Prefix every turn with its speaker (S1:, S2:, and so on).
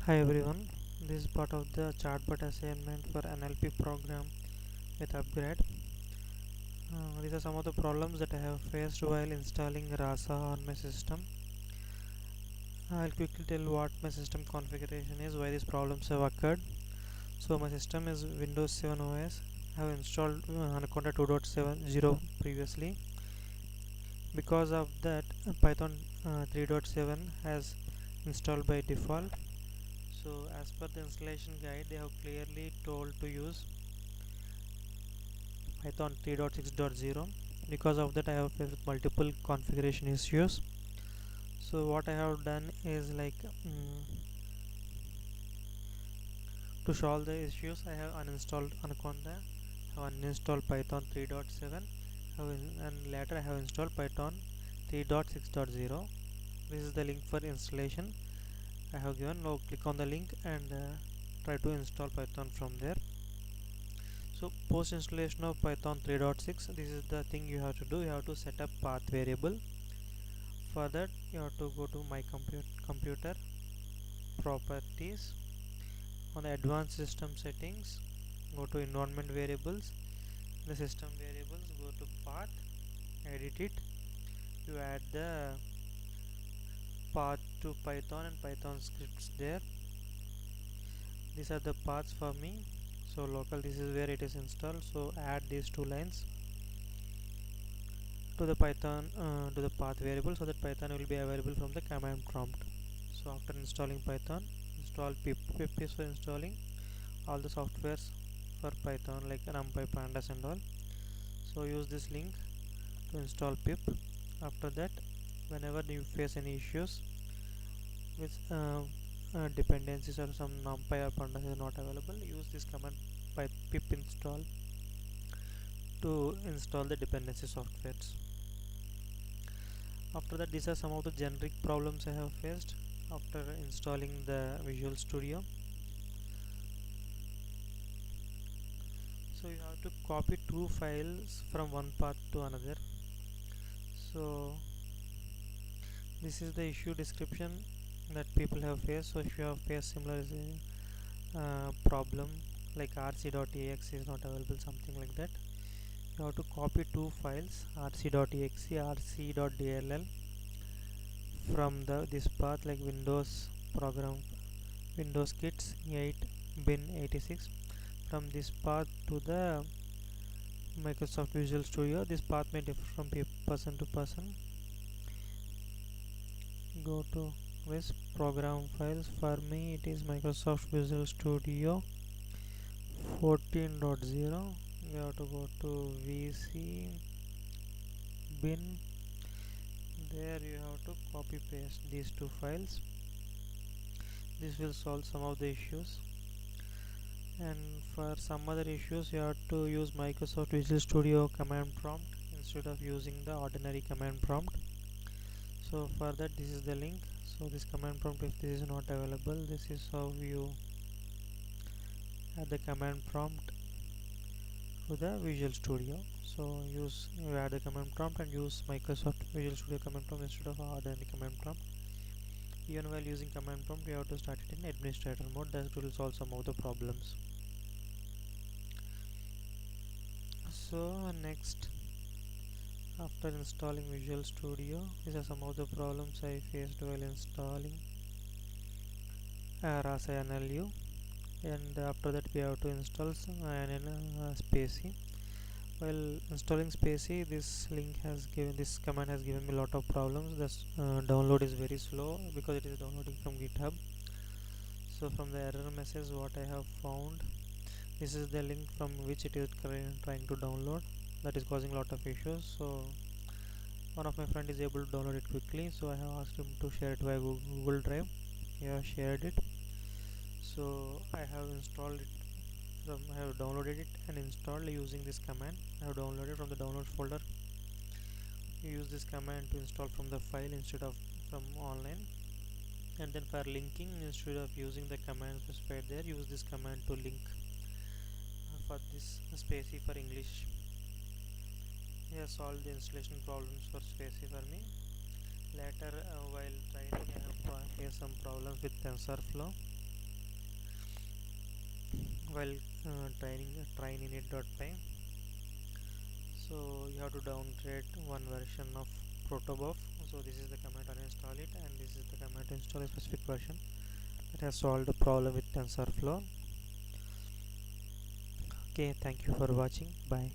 S1: Hi everyone, this is part of the chatbot assignment for NLP program with Upgrad. These are some of the problems that I have faced while installing RASA on my system. I'll quickly tell what my system configuration is, why these problems have occurred. So my system is Windows 7 OS. I have installed Anaconda 2.70 previously. Because of that, Python 3.7 has installed by default. So as per the installation guide, they have clearly told to use Python 3.6.0. Because of that I have faced multiple configuration issues. So what I have done is to solve the issues, I have uninstalled Anaconda, have uninstalled Python 3.7, and later I have installed Python 3.6.0. This is the link for installation I have given. Now click on the link and try to install Python from there. So post installation of Python 3.6, this is the thing you have to do. You have to set up path variable. For that you have to go to my computer properties. On the advanced system settings, go to environment variables. The system variables, go to path, edit it. You add the path to Python and Python scripts there. These are the paths for me. So local, this is where it is installed, so add these two lines to the Python to the path variable, so that Python will be available from the command prompt. So after installing Python, install pip. Pip is for installing all the softwares for Python like NumPy, Pandas and all. So use this link to install pip. After that, whenever you face any issues with dependencies or some NumPy or Pandas is not available, use this command pip install to install the dependency softwares. After that, these are some of the generic problems I have faced after installing the Visual Studio. So you have to copy two files from one path to another. So this is the issue description that people have faced. So if you have faced similar problem like rc.exe is not available, something like that, you have to copy two files, rc.exe, rc.dll, from this path like Windows program, Windows kits 8 bin 86. From this path to the Microsoft Visual Studio, this path may differ from person to person. Go to this program files. For me it is Microsoft Visual Studio 14.0. You have to go to VC bin. There you have to copy paste these two files. This will solve some of the issues, and for some other issues you have to use Microsoft Visual Studio command prompt instead of using the ordinary command prompt. So for that, this is the link. So this command prompt, if this is not available, this is how you add the command prompt to the Visual Studio. So you add the command prompt and use Microsoft Visual Studio command prompt instead of ordinary command prompt. Even while using command prompt, you have to start it in administrator mode. That will solve some of the problems. So next, after installing Visual Studio, these are some of the problems I faced while installing RASA NLU. And after that, we have to install some Spacey. While installing Spacey, this command has given me a lot of problems. This download is very slow because it is downloading from GitHub. So from the error message, what I have found, this is the link from which it is trying to download, that is causing a lot of issues. So one of my friend is able to download it quickly, so I have asked him to share it via Google Drive. He has shared it. So I have installed it I have downloaded it and installed using this command. I have downloaded from the downloads folder. You use this command to install from the file instead of from online. And then for linking, instead of using the command specified there, use this command to link for this Spacey for English. He has solved the installation problems for Spacey for me. Later while training, I have faced some problems with TensorFlow. while training traininit.py. So you have to downgrade one version of protobuf. So this is the command to uninstall it, and this is the command to install a specific version that has solved the problem with TensorFlow. Okay, thank you for watching. Bye.